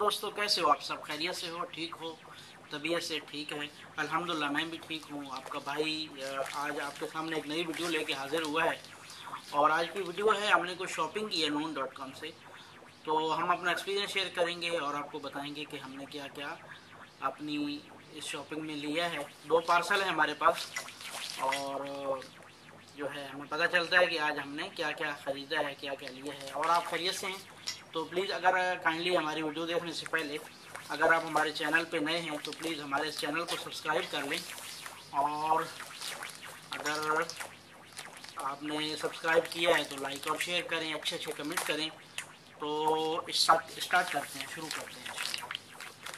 दोस्तों, कैसे हो आप सब? खैरियत से हो? ठीक हो? तबीयत से ठीक है? अल्हम्दुलिल्लाह मैं भी ठीक हूँ। आपका भाई आज आपके सामने एक नई वीडियो लेके हाजिर हुआ है। और आज की वीडियो है, हमने कुछ शॉपिंग की है noon.com से। तो हम अपना एक्सपीरियंस शेयर करेंगे और आपको बताएंगे कि हमने क्या क्या अपनी इस शॉपिंग में लिया है। 2 पार्सल है हमारे पास और जो है हमें पता चलता है कि आज हमने क्या क्या ख़रीदा है, क्या क्या लिया है। और आप खैरियत से हैं तो प्लीज़ अगर काइंडली हमारी वीडियो देखने से पहले अगर आप हमारे चैनल पे नए हैं तो प्लीज़ हमारे इस चैनल को सब्सक्राइब कर लें। और अगर आपने सब्सक्राइब किया है तो लाइक और शेयर करें, अच्छे अच्छे कमेंट करें। तो स्टार्ट करते हैं, शुरू करते हैं।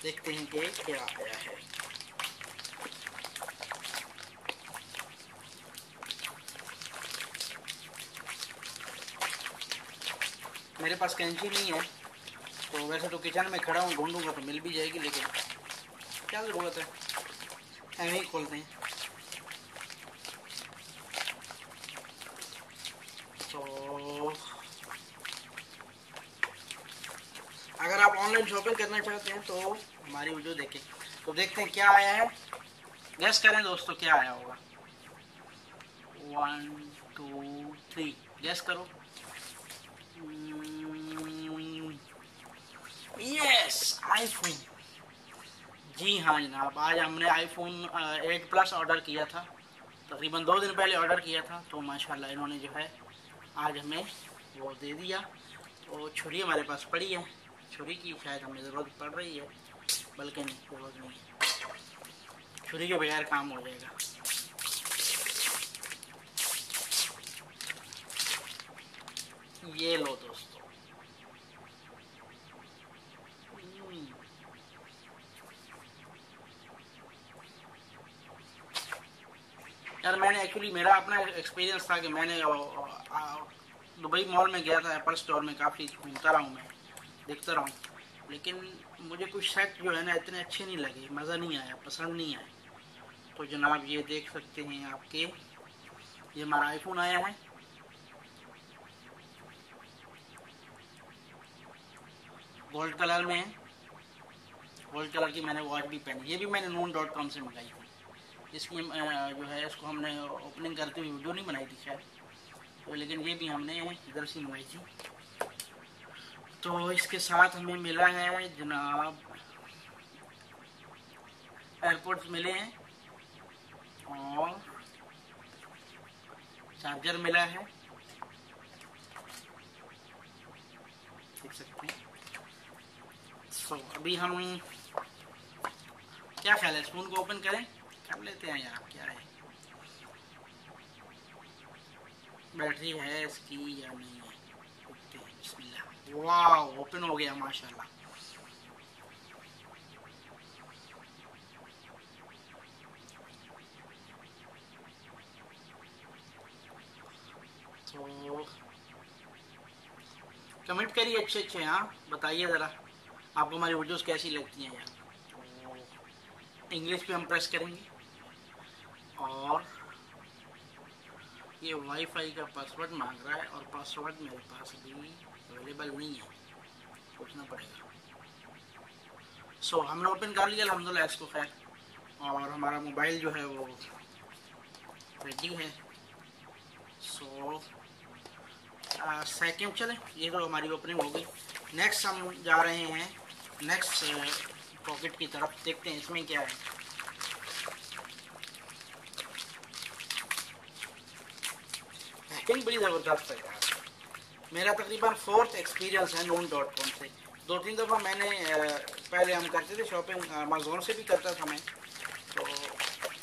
देखते हैं कि क्या आया है। मेरे पास कैंची नहीं है तो वैसे तो किचन में खड़ा हूँ, ढूंढूंगा तो मिल भी जाएगी, लेकिन क्या ज़रूरत है, ऐसे ही खोलते हैं। तो अगर आप ऑनलाइन शॉपिंग करना चाहते हैं तो हमारी वीडियो देखें। तो देखते हैं क्या आया है। गैस करें दोस्तों, क्या आया होगा। 1 2 3 गैस करो। Yes, iPhone. जी हाँ जनाब, आज हमने आईफोन 8 प्लस ऑर्डर किया था। तकरीबन 2 दिन पहले ऑर्डर किया था। तो माशाल्लाह इन्होंने जो है आज हमें वो दे दिया। तो छुरी हमारे पास पड़ी है, छुरी की शायद हमें ज़रूरत पड़ रही है, बल्कि नहीं, ज़रूरत नहीं है। छुरी के बगैर काम हो जाएगा। ये लो दोस्तों। यार मैंने एक्चुअली मेरा अपना एक्सपीरियंस था कि मैंने दुबई मॉल में गया था, एप्पल स्टोर में काफ़ी घूमता रहा हूँ मैं, देखता रहा हूँ, लेकिन मुझे कुछ सेट जो है ना इतने अच्छे नहीं लगे, मज़ा नहीं आया, पसंद नहीं आया। तो जनाब ये देख सकते हैं आपके, ये हमारा आईफोन आया है। गोल्ड कलर में है। गोल्ड कलर की मैंने वॉच भी पहनी, ये भी मैंने noon.com से मंगाई थी। इसकी जो है इसको हमने ओपनिंग करते हुए वीडियो नहीं बनाई थी शायद, तो लेकिन ये भी हमने इधर से मंगाई थी। तो इसके साथ हमें मिला है जनाब एयरपोर्ट्स मिले हैं और चार्जर मिला है, देख सकते हैं। तो अभी हम क्या ख्याल है, स्पून को ओपन करें, कर लेते हैं यार, क्या है, बैटरी है इसकी या नहीं है, देखते हैं। बिस्मिल्लाह, वाह, ओपन हो गया माशाल्लाह। तो कमेंट करिए अच्छे अच्छे, हाँ बताइए ज़रा आपको हमारी वीडियोस कैसी लगती हैं यार। तो इंग्लिश पे हम प्रेस करेंगे और ये वाईफाई का पासवर्ड मांग रहा है और पासवर्ड मेरे पास अभी अवेलेबल नहीं है, पूछना पड़ेगा। सो हमने ओपन कर लिया अल्हम्दुलिल्लाह इसको खैर, और हमारा मोबाइल जो है वो रेडी है। सो सेकंड चलें, ये तो हमारी ओपनिंग हो गई। नेक्स्ट हम जा रहे हैं नेक्स्ट पॉकेट की तरफ, देखते हैं इसमें क्या है। पैकिंग बड़ी ज़बरदस्त है यार। मेरा तकरीबन 4th एक्सपीरियंस है noon.com से। 2-3 दफ़ा मैंने पहले हम करते थे शॉपिंग, अमेज़ोन से भी करता था मैं, तो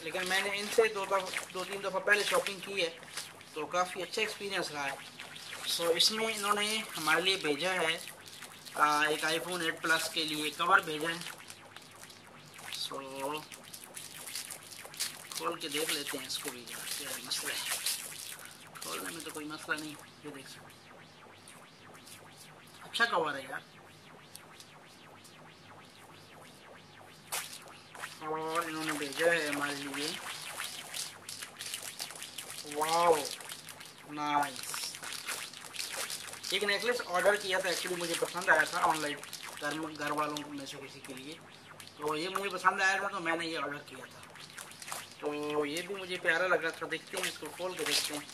लेकिन मैंने इनसे 2-3 दफ़ा पहले शॉपिंग की है, तो काफ़ी अच्छा एक्सपीरियंस रहा है। सो इसमें इन्होंने हमारे लिए भेजा है एक आईफोन 8 प्लस के लिए कवर भेजा है। सो खोल के देख लेते हैं इसको भी, क्या मसला है। खोलने में तो कोई मसला नहीं, ये देख सकते, अच्छा कवर है यार। और इन्होंने भेजा है हमारे लिए, वाओ नाइस, एक नेकलेस ऑर्डर किया था एक्चुअली, मुझे पसंद आया था ऑनलाइन, घर वालों में से किसी के लिए। तो ये मुझे पसंद आया था तो मैंने ये ऑर्डर किया था। तो ये भी मुझे प्यारा लगा था। देखते हैं, इसको खोल के देखते हैं।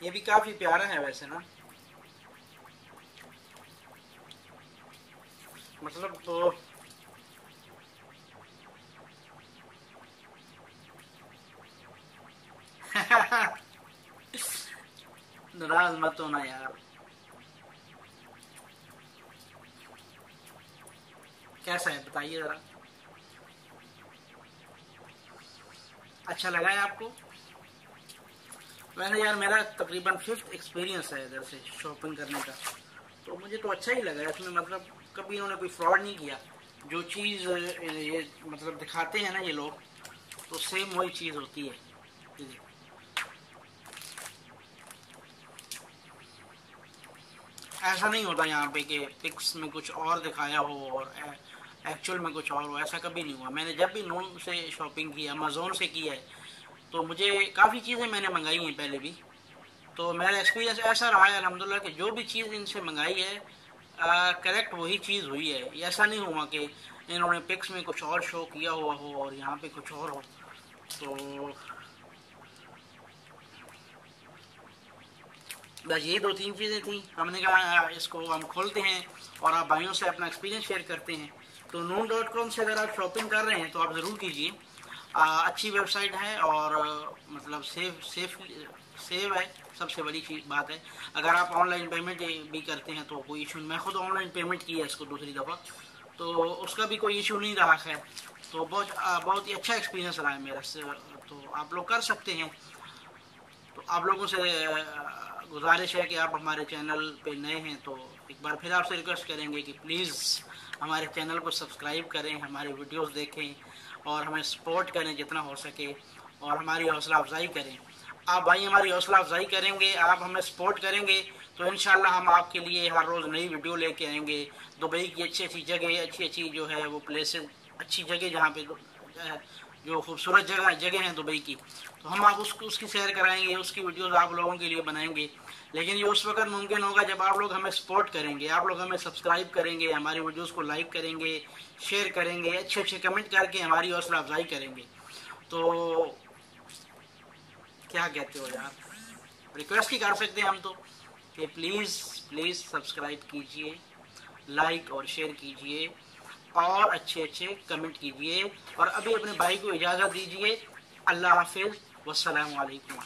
ये भी काफी प्यारा है वैसे ना, मतलब तो नाराज मत होना यार। कैसा है बताइए जरा, अच्छा लगा है आपको? वैसे यार मेरा तकरीबन 5th एक्सपीरियंस है इधर से शॉपिंग करने का, तो मुझे तो अच्छा ही लगा इसमें। मतलब कभी इन्होंने कोई फ्रॉड नहीं किया। जो चीज़ ये मतलब दिखाते हैं ना ये लोग, तो सेम वही चीज़ होती है। ऐसा नहीं होता यहाँ पे कि पिक्स में कुछ और दिखाया हो और एक्चुअल में कुछ और हो, ऐसा कभी नहीं हुआ। मैंने जब भी नून से शॉपिंग की, अमेज़ोन से की है, तो मुझे काफ़ी चीज़ें मैंने मंगाई हैं पहले भी। तो मेरा एक्सपीरियंस ऐसा रहा है अल्हम्दुलिल्लाह कि जो भी चीज़ इनसे मंगाई है करेक्ट वही चीज़ हुई है। ऐसा नहीं हुआ कि इन्होंने पिक्स में कुछ और शो किया हुआ हो और यहाँ पे कुछ और हो। तो बस यही 2-3 चीज़ें थी। हमने कहा इसको हम खोलते हैं और आप भाइयों से अपना एक्सपीरियंस शेयर करते हैं। तो noon.com से अगर आप शॉपिंग कर रहे हैं तो आप ज़रूर कीजिए। अच्छी वेबसाइट है और मतलब सेव है, सबसे बड़ी चीज़ बात है। अगर आप ऑनलाइन पेमेंट भी करते हैं तो कोई इशू, मैं खुद ऑनलाइन पेमेंट की है इसको दूसरी दफ़ा, तो उसका भी कोई इशू नहीं रहा है। तो बहुत ही अच्छा एक्सपीरियंस रहा है मेरा से। तो आप लोग कर सकते हैं। तो आप लोगों से गुजारिश है कि आप हमारे चैनल पे नए हैं तो एक बार फिर आपसे रिक्वेस्ट करेंगे कि प्लीज़ हमारे चैनल को सब्सक्राइब करें, हमारे वीडियोस देखें और हमें सपोर्ट करें जितना हो सके और हमारी हौसला अफजाई करें। आप भाई हमारी हौसला अफजाई करेंगे, आप हमें सपोर्ट करेंगे तो इंशाल्लाह हम आपके लिए हर रोज़ नई वीडियो लेके आएंगे। दुबई की अच्छी अच्छी जगह, अच्छी अच्छी जो है वो प्लेसेस, अच्छी जगह जहाँ पे जो खूबसूरत जगह हैं दुबई की, तो हम आप उसकी सैर कराएंगे, उसकी वीडियोस आप लोगों के लिए बनाएंगे। लेकिन ये उस वक्त मुमकिन होगा जब आप लोग हमें सपोर्ट करेंगे, आप लोग हमें सब्सक्राइब करेंगे, हमारी वीडियोस को लाइक करेंगे, शेयर करेंगे, अच्छे अच्छे कमेंट करके हमारी हौसला अफजाई करेंगे। तो क्या कहते हो यार, रिक्वेस्ट ही कर सकते हैं हम तो कि प्लीज़ प्लीज़ सब्सक्राइब कीजिए, लाइक और शेयर कीजिए और अच्छे अच्छे कमेंट कीजिए। और अभी अपने भाई को इजाज़त दीजिए। अल्लाह हाफिज़, वस्सलामु अलैकुम।